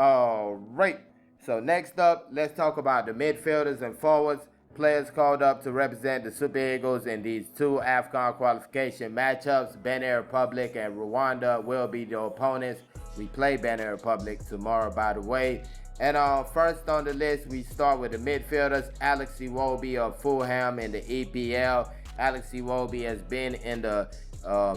All right. So next up, let's talk about the midfielders and forwards. Players called up to represent the Super Eagles in these two AFCON qualification matchups. Benin Republic and Rwanda will be the opponents. We play Benin Republic tomorrow, by the way. And first on the list, we start with the midfielders. Alex Iwobi of Fulham in the EPL. Alex Iwobi has been in the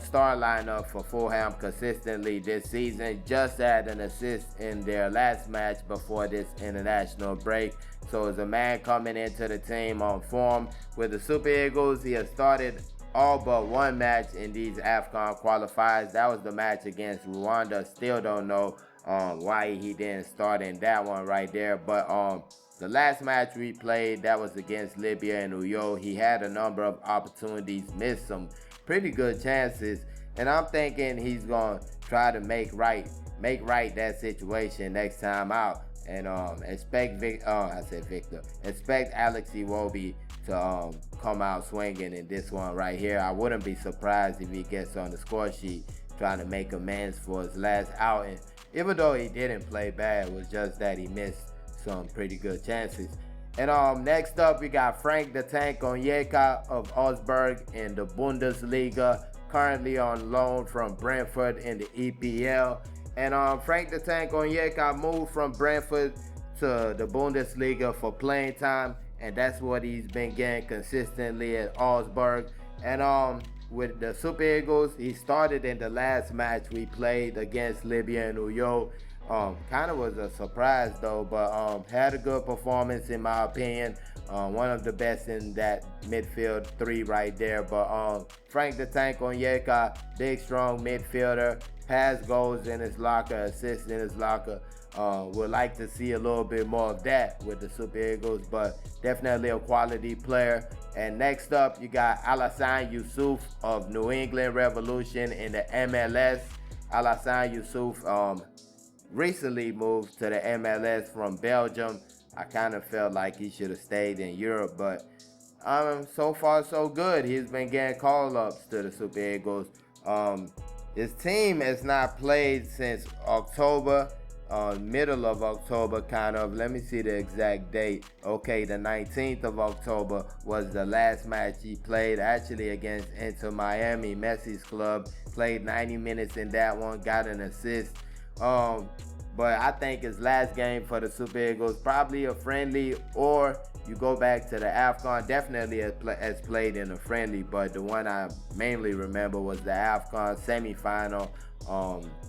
star lineup for Fulham consistently this season. Just had an assist in their last match before this international break. So as a man coming into the team on form with the Super Eagles, he has started all but one match in these AFCON qualifiers. That was the match against Rwanda. Still don't know why he didn't start in that one right there. But the last match we played, that was against Libya and Uyo. He had a number of opportunities, missed some pretty good chances, and I'm thinking he's gonna try to make right that situation next time out. And expect Alex Iwobi to come out swinging in this one right here. I wouldn't be surprised if he gets on the score sheet trying to make amends for his last outing. Even though he didn't play bad, it was just that he missed some pretty good chances. And next up, we got Frank the Tank Onyeka of Augsburg in the Bundesliga, currently on loan from Brentford in the EPL. And Frank the Tank Onyeka moved from Brentford to the Bundesliga for playing time, and that's what he's been getting consistently at Augsburg. And with the Super Eagles, he started in the last match we played against Libya and Uyo. Kind of was a surprise though, but had a good performance in my opinion. One of the best in that midfield three right there. But Frank the Tank Onyeka, big strong midfielder, has goals in his locker, assists in his locker. Would like to see a little bit more of that with the Super Eagles, but definitely a quality player. And next up, you got Alassane Youssouf of New England Revolution in the MLS. Alassane Youssouf recently moved to the MLS from Belgium. I kind of felt like he should have stayed in Europe, but so far so good. He's been getting call-ups to the Super Eagles. His team has not played since October, middle of October kind of. Let me see the exact date. Okay, the 19th of October was the last match he played, actually against Inter Miami, Messi's club. Played 90 minutes in that one, got an assist. But I think his last game for the Super Eagles, probably a friendly, or you go back to the AFCON, definitely has played in a friendly, but the one I mainly remember was the AFCON semifinal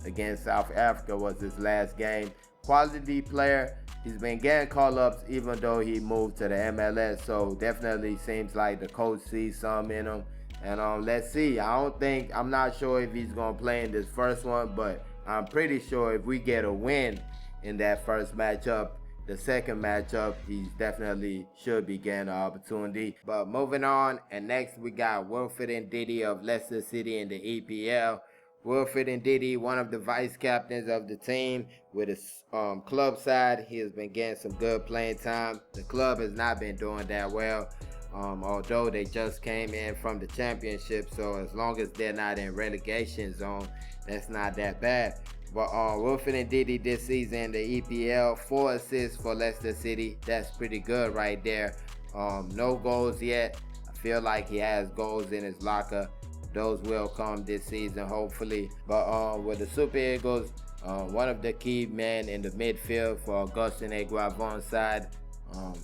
against South Africa was his last game. Quality player. He's been getting call-ups even though he moved to the MLS, so definitely seems like the coach sees some in him. And let's see. I'm not sure if he's going to play in this first one, but I'm pretty sure if we get a win in that first matchup, the second matchup, he definitely should be getting an opportunity. But moving on, and next we got Wilfred Ndidi of Leicester City in the EPL. Wilfred Ndidi, one of the vice captains of the team with his club side. He has been getting some good playing time. The club has not been doing that well, although they just came in from the championship. So as long as they're not in relegation zone, that's not that bad. But Wilfred Ndidi this season in the EPL, 4 assists for Leicester City. That's pretty good right there. No goals yet. I feel like he has goals in his locker. Those will come this season, hopefully. But with the Super Eagles, one of the key men in the midfield for Augustin Eguavon's side,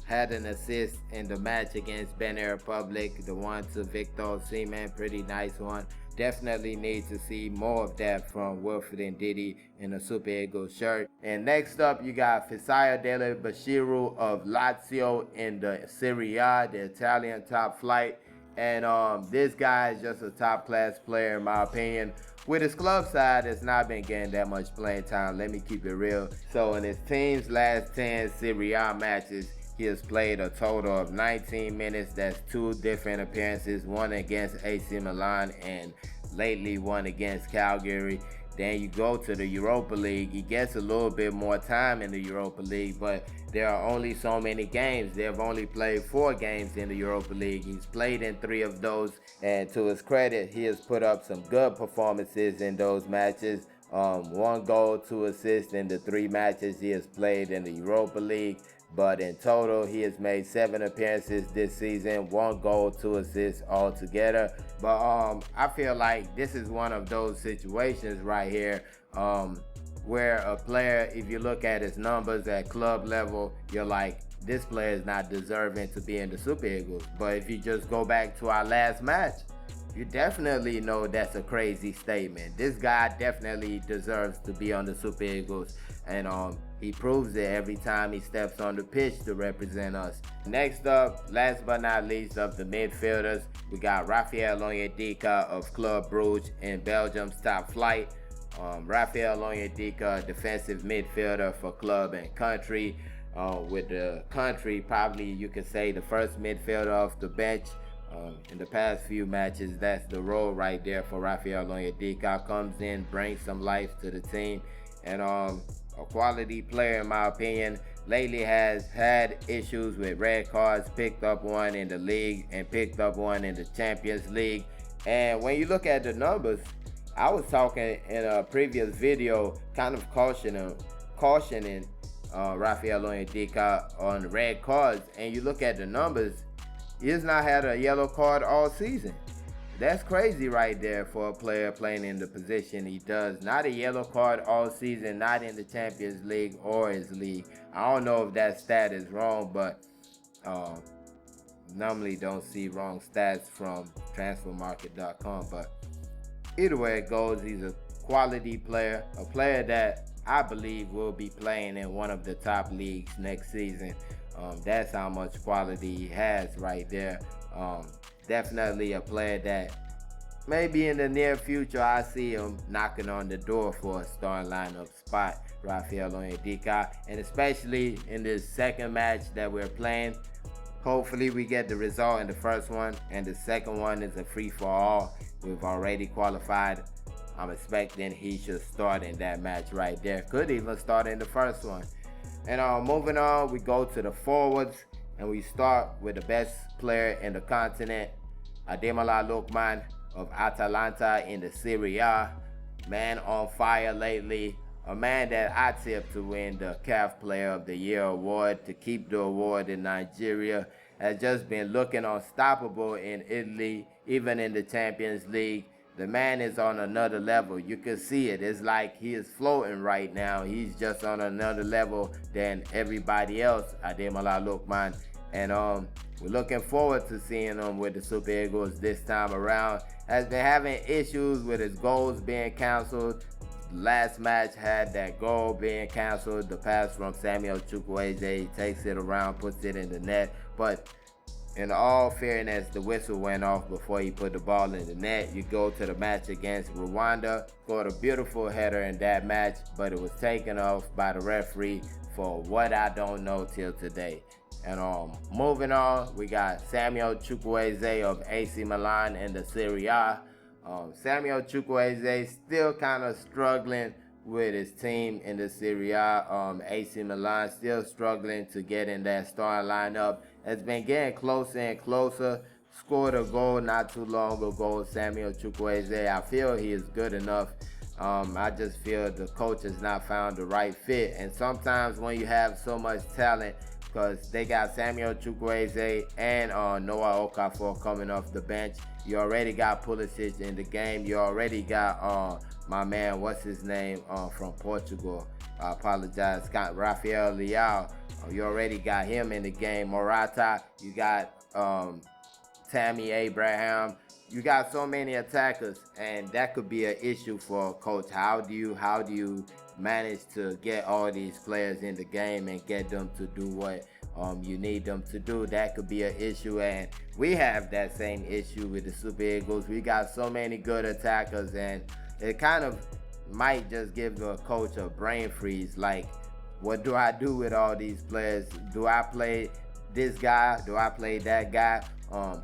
had an assist in the match against Benin Republic, the one to Victor Osimhen, pretty nice one. Definitely need to see more of that from Wilfred Ndidi in a Super Eagles shirt. And next up, you got Fisayo Dele Bashiru of Lazio in the Serie A, the Italian top flight. And this guy is just a top-class player in my opinion. With his club side, it's not been getting that much playing time. Let me keep it real. So in his team's last 10 Serie A matches, he has played a total of 19 minutes. That's 2 different appearances, one against AC Milan and lately one against Calgary. Then you go to the Europa League. He gets a little bit more time in the Europa League, but there are only so many games. They've only played 4 games in the Europa League. He's played in 3 of those, and to his credit, he has put up some good performances in those matches. 1 goal, 2 assists in the 3 matches he has played in the Europa League. But in total, he has made 7 appearances this season, 1 goal, 2 assists altogether. But I feel like this is one of those situations right here where a player, if you look at his numbers at club level, you're like, this player is not deserving to be in the Super Eagles. But if you just go back to our last match, you definitely know that's a crazy statement. This guy definitely deserves to be on the Super Eagles, and he proves it every time he steps on the pitch to represent us. Next up, last but not least of the midfielders, we got Raphael Onyedika of Club Brugge in Belgium's top flight. Raphael Onyedika, defensive midfielder for club and country. With the country, probably you could say the first midfielder off the bench. In the past few matches, that's the role right there for Raphael Onyedika. Comes in, brings some life to the team, and a quality player in my opinion. Lately has had issues with red cards, picked up one in the league and picked up one in the Champions League. And when you look at the numbers, I was talking in a previous video kind of cautioning Raphael Onyedika on red cards, and you look at the numbers, he has not had a yellow card all season. That's crazy right there for a player playing in the position he does. Not a yellow card all season, not in the Champions League or his league. I don't know if that stat is wrong, but normally don't see wrong stats from transfermarket.com. But either way it goes, he's a quality player, a player that I believe will be playing in one of the top leagues next season. That's how much quality he has right there. Definitely a player that maybe in the near future I see him knocking on the door for a starting lineup spot, Raphael Onyedika. And especially in this second match that we're playing, hopefully we get the result in the first one, and the second one is a free-for-all. We've already qualified. I'm expecting he should start in that match right there. Could even start in the first one. And moving on, we go to the forwards, and we start with the best player in the continent, Ademola Lookman of Atalanta in the Serie A. Man on fire lately. A man that I tipped to win the CAF Player of the Year award, to keep the award in Nigeria. Has just been looking unstoppable in Italy, even in the Champions League. The man is on another level. You can see it. It's like he is floating right now. He's just on another level than everybody else, Ademola Lookman. And we're looking forward to seeing him with the Super Eagles this time around. Has been having issues with his goals being canceled. Last match had that goal being canceled. The pass from Samuel Chukwueze, takes it around, puts it in the net. But in all fairness, the whistle went off before he put the ball in the net. You go to the match against Rwanda, scored a beautiful header in that match, but it was taken off by the referee for what I don't know till today. And moving on, we got Samuel Chukwueze of AC Milan in the Serie A. Samuel Chukwueze still kind of struggling with his team in the Serie A. AC Milan still struggling to get in that starting lineup. Has been getting closer and closer. Scored a goal not too long ago, Samuel Chukwueze. I feel he is good enough. I just feel the coach has not found the right fit. And sometimes when you have so much talent, because they got Samuel Chukwueze and Noah Okafor coming off the bench. You already got Pulisic in the game. You already got my man, what's his name, from Portugal. I apologize, Rafael Leao. You already got him in the game. Morata. You got Tammy Abraham. You got so many attackers, and that could be an issue for a coach. How do you manage to get all these players in the game and get them to do what you need them to do? That could be an issue, and we have that same issue with the Super Eagles. We got so many good attackers, and it kind of might just give the coach a brain freeze. Like, what do I do with all these players? Do I play this guy? Do I play that guy?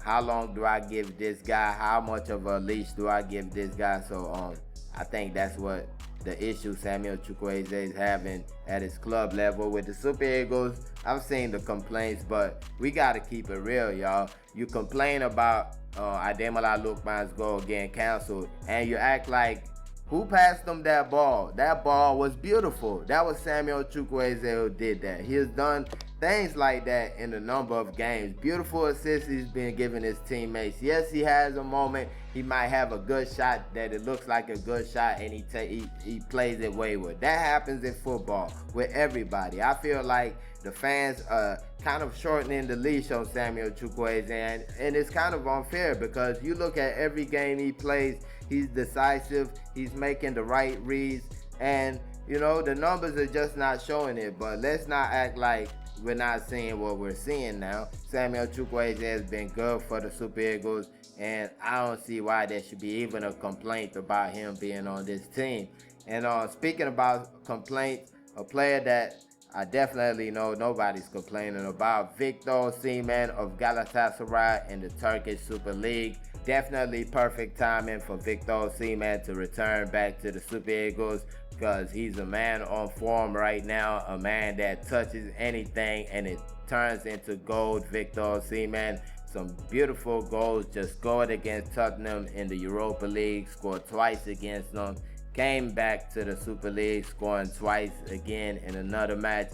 How long do I give this guy? How much of a leash do I give this guy? So I think that's what the issue Samuel Chukwueze is having at his club level. With the Super Eagles, I've seen the complaints, but we got to keep it real, y'all. You complain about Ademola Lookman's goal getting canceled, and you act like Who passed him that ball? That ball was beautiful. That was Samuel Chukwueze who did that. He has done things like that in a number of games. Beautiful assists he's been giving his teammates. Yes, he has a moment. He might have a good shot that it looks like a good shot, and he plays it wayward. That happens in football with everybody. I feel like the fans are kind of shortening the leash on Samuel Chukwueze, and it's kind of unfair because you look at every game he plays, he's decisive, he's making the right reads, and you know the numbers are just not showing it. But let's not act like we're not seeing what we're seeing now. Samuel Chukwueze has been good for the Super Eagles, and I don't see why there should be even a complaint about him being on this team. And speaking about complaints, a player that I definitely know nobody's complaining about, Victor Osimhen of Galatasaray in the Turkish Super League. Definitely perfect timing for Victor Osimhen to return back to the Super Eagles because he's a man on form right now, a man that touches anything and it turns into gold. Victor Osimhen, some beautiful goals, just scored against Tottenham in the Europa League, scored twice against them, came back to the Super League, scoring twice again in another match.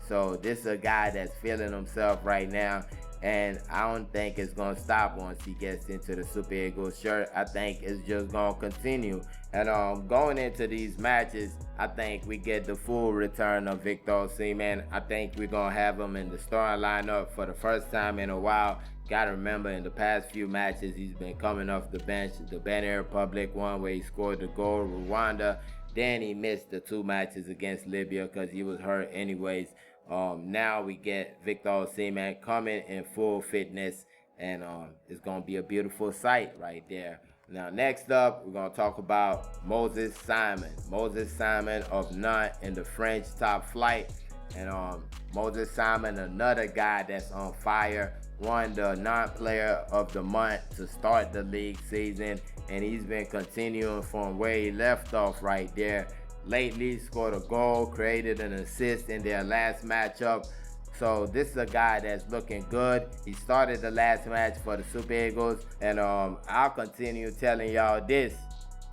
So this is a guy that's feeling himself right now, and I don't think it's going to stop once he gets into the Super Eagles shirt. I think it's just going to continue. And going into these matches, I think we get the full return of Victor Osimhen. I think we're going to have him in the starting lineup for the first time in a while. Gotta remember, in the past few matches, he's been coming off the bench. The Benin Republic one where he scored the goal, Rwanda. Then he missed the 2 matches against Libya because he was hurt anyways. Now we get Victor Osimhen coming in full fitness, and it's going to be a beautiful sight right there. Now, next up, we're going to talk about Moses Simon. Moses Simon of Nantes in the French top flight. And Moses Simon, another guy that's on fire, won the Nantes Player of the Month to start the league season, and he's been continuing from where he left off right there. Lately scored a goal, created an assist in their last matchup. So this is a guy that's looking good. He started the last match for the Super Eagles, and I'll continue telling y'all this.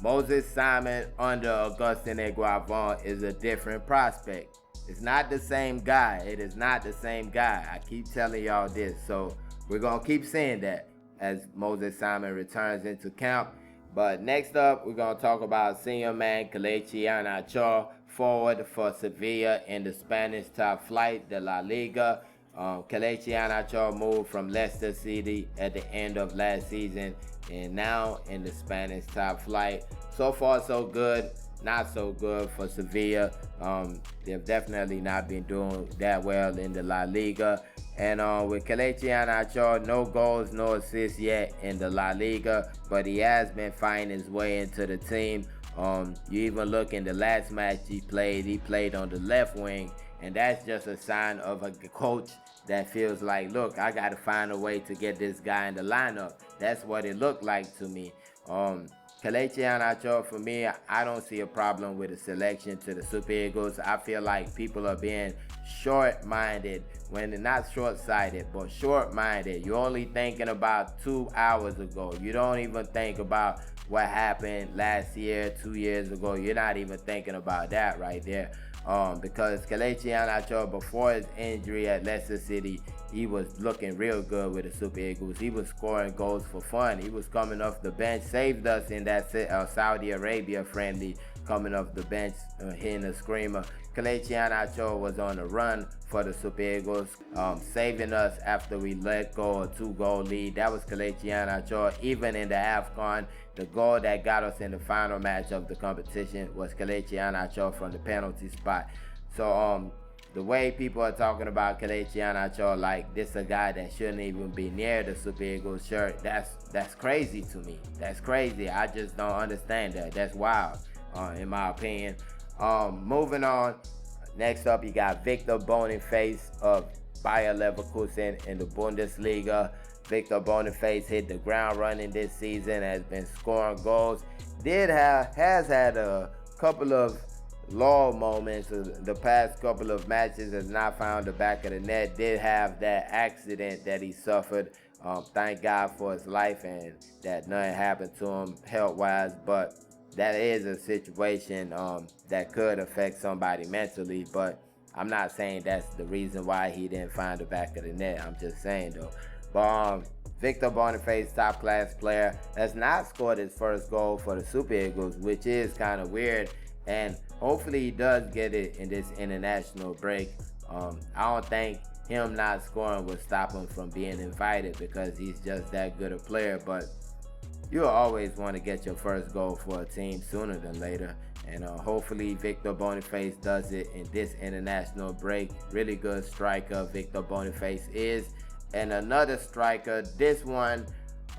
Moses Simon under Augustin Eguavon is a different prospect. It's not the same guy. It is not the same guy. I keep telling y'all this. So we're going to keep saying that as Moses Simon returns into camp. But next up, we're going to talk about senior man Kelechi Iheanacho, forward for Sevilla in the Spanish top flight, the La Liga. Kelechi Iheanacho moved from Leicester City at the end of last season and now in the Spanish top flight. So far, so good. Not so good for Sevilla. They've definitely not been doing that well in the La Liga. And with Kelechi Iheanacho, no goals, no assists yet in the La Liga, but he has been finding his way into the team. You even look in the last match he played on the left wing, and that's just a sign of a coach that feels like, look, I got to find a way to get this guy in the lineup. That's what it looked like to me. Kelechi Iheanacho, for me, I don't see a problem with the selection to the Super Eagles. I feel like people are being short-minded, when they're not short-sighted, but short-minded. You're only thinking about 2 hours ago. You don't even think about what happened last year, 2 years ago. You're not even thinking about that right there. Because Kelechi Iheanacho, before his injury at Leicester City, he was looking real good with the Super Eagles. He was scoring goals for fun. He was coming off the bench, saved us in that Saudi Arabia friendly, coming off the bench, hitting a screamer. Kelechi Iheanacho was on the run for the Super Eagles, saving us after we let go a 2-goal lead. That was Kelechi Iheanacho. Even in the AFCON, the goal that got us in the final match of the competition was Kelechi Iheanacho from the penalty spot. So the way people are talking about Kelechi Iheanacho like this a guy that shouldn't even be near the Super Eagles shirt, that's crazy to me. That's crazy. I just don't understand that. That's wild, in my opinion. Moving on. Next up, you got Victor Boniface of Bayer Leverkusen in the Bundesliga. Victor Boniface hit the ground running this season, has been scoring goals. Has had a couple of lull moments. The past couple of matches has not found the back of the net. Did have that accident that he suffered. Thank God for his life and that nothing happened to him health-wise. But that is a situation that could affect somebody mentally, but I'm not saying that's the reason why he didn't find the back of the net. I'm just saying though. But Victor Boniface, top class player, has not scored his first goal for the Super Eagles, which is kind of weird. And hopefully he does get it in this international break. I don't think him not scoring will stop him from being invited because he's just that good a player. But you'll always want to get your first goal for a team sooner than later. And hopefully Victor Boniface does it in this international break. Really good striker Victor Boniface is. And another striker, this one,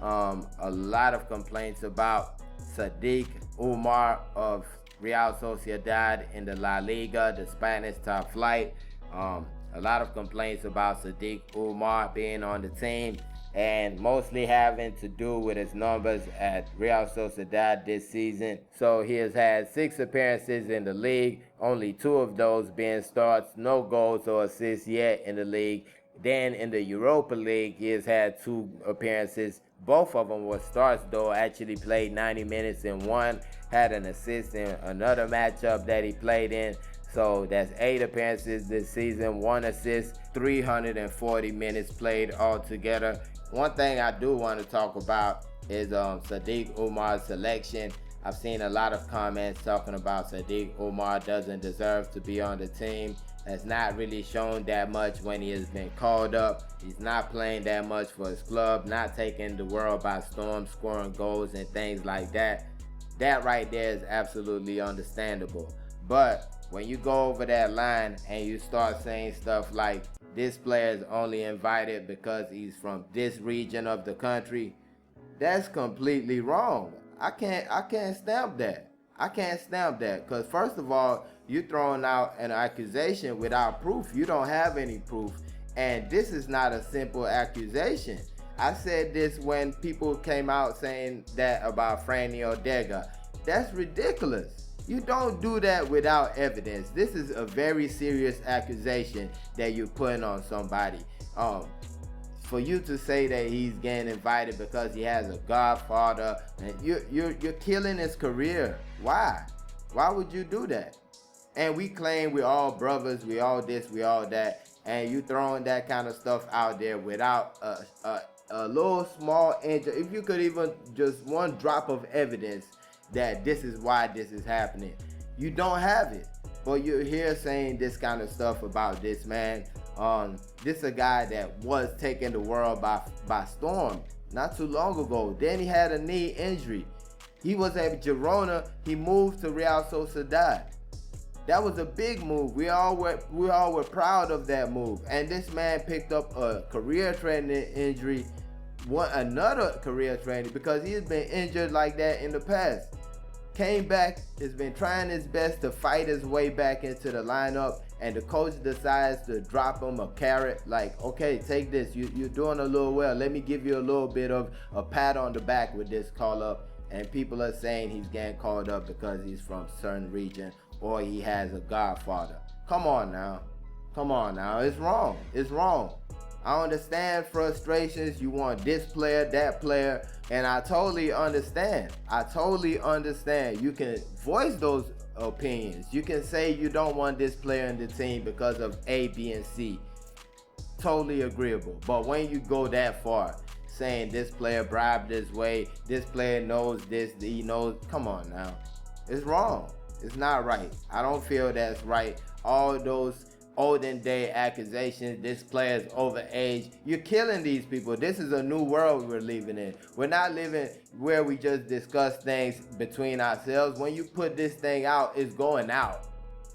a lot of complaints about Sadiq Umar of Real Sociedad in the La Liga, the Spanish top flight. A lot of complaints about Sadiq Umar being on the team, and mostly having to do with his numbers at Real Sociedad this season. So he has had 6 appearances in the league, only 2 of those being starts, no goals or assists yet in the league. Then in the Europa League, he has had 2 appearances. Both of them were starts though, actually played 90 minutes in one, had an assist in another matchup that he played in. So that's 8 appearances this season, 1 assist, 340 minutes played altogether. One thing I do want to talk about is Sadiq Umar's selection. I've seen a lot of comments talking about Sadiq Umar doesn't deserve to be on the team. Has not really shown that much when he has been called up. He's not playing that much for his club, not taking the world by storm, scoring goals and things like that. That right there is absolutely understandable. But when you go over that line and you start saying stuff like this player is only invited because he's from this region of the country, that's completely wrong. I can't stamp that. I can't stamp that because first of all, you're throwing out an accusation without proof. You don't have any proof. And this is not a simple accusation. I said this when people came out saying that about Franny Odega. That's ridiculous. You don't do that without evidence. This is a very serious accusation that you're putting on somebody. For you to say that he's getting invited because he has a godfather, and you're killing his career. Why? Why would you do that? And we claim we're all brothers, we all this, we all that, and you throwing that kind of stuff out there without a little small inch. If you could even just one drop of evidence that this is why this is happening, you don't have it. But you're here saying this kind of stuff about this man. This is a guy that was taking the world by storm not too long ago. Then he had a knee injury. He was at Girona. He moved to Real Sociedad. That was a big move. We all were proud of that move. And this man picked up a career-threatening injury, another career-threatening, because he has been injured like that in the past. Came back, has been trying his best to fight his way back into the lineup, and the coach decides to drop him a carrot, like, okay, take this, you're doing a little well, let me give you a little bit of a pat on the back with this call up. And people are saying he's getting called up because he's from a certain region or he has a godfather. Come on now, it's wrong. I understand frustrations. You want this player, that player, and I totally understand. You can voice those opinions. You can say you don't want this player in the team because of A, B, and C. Totally agreeable. But when you go that far, saying this player bribed this way, this player knows this, he knows, come on now. It's wrong. It's not right. I don't feel that's right. All those olden day accusations, this player's overage. You're killing these people. This is a new world we're living in. We're not living where we just discuss things between ourselves. When you put this thing out, it's going out.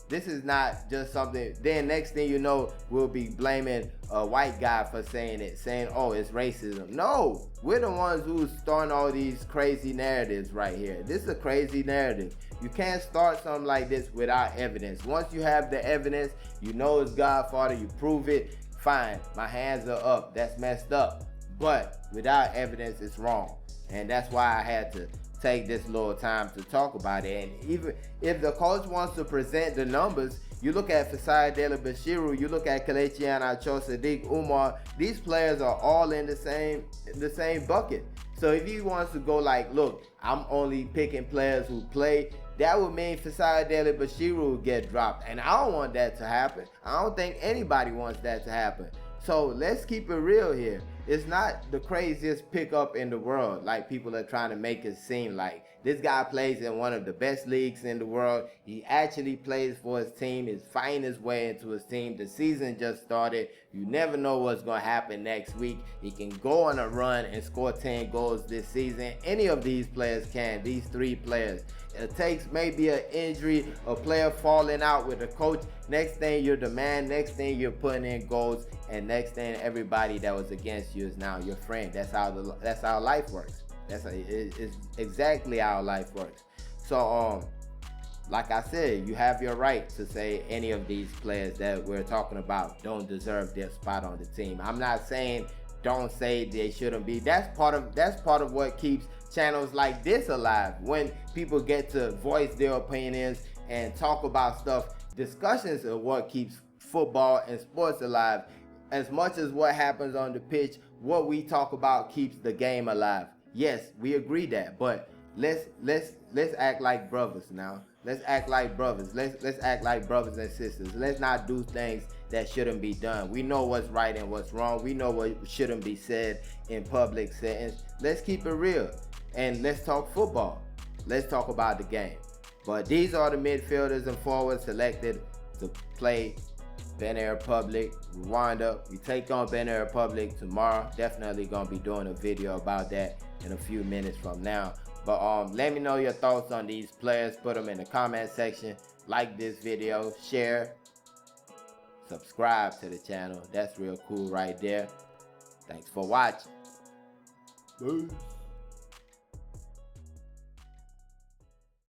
This is not just something, then next thing you know, we'll be blaming a white guy for saying it, saying, oh, it's racism. No, we're the ones who's starting all these crazy narratives right here. This is a crazy narrative. You can't start something like this without evidence. Once you have the evidence, you know it's Godfather, you prove it, fine, my hands are up. That's messed up. But without evidence, it's wrong. And that's why I had to take this little time to talk about it. And even if the coach wants to present the numbers, You look at Fasai Dele Bashiru, you look at Kelechi Iheanacho, Sadiq Umar. These players are all in the same bucket. So if he wants to go like, look, I'm only picking players who play, that would mean Fasai Dele Bashiru will get dropped. And I don't want that to happen. I don't think anybody wants that to happen. So let's keep it real here. It's not the craziest pickup in the world like people are trying to make it seem like. This guy plays in one of the best leagues in the world. He actually plays for his team. He's fighting his way into his team. The season just started. You never know what's going to happen next week. He can go on a run and score 10 goals this season. Any of these players can. These three players. It takes maybe an injury, a player falling out with a coach. Next thing you're the man. Next thing you're putting in goals. And next thing everybody that was against you is now your friend. That's how life works. It's exactly how life works. So like I said, you have your right to say any of these players that we're talking about don't deserve their spot on the team. I'm not saying don't say they shouldn't be. That's part of what keeps channels like this alive. When people get to voice their opinions and talk about stuff, discussions are what keeps football and sports alive. As much as what happens on the pitch, what we talk about keeps the game alive. Yes, we agree that, but let's act like brothers now. Let's act like brothers. Let's act like brothers and sisters. Let's not do things that shouldn't be done. We know what's right and what's wrong. We know what shouldn't be said in public settings. Let's keep it real and let's talk football. Let's talk about the game. But these are the midfielders and forwards selected to play Benin Republic, Rwanda. We take on Benin Republic tomorrow. Definitely gonna be doing a video about that in a few minutes from now. But let me know your thoughts on these players. Put them in the comment section. Like this video, share, subscribe to the channel. That's real cool right there. Thanks for watching. Peace.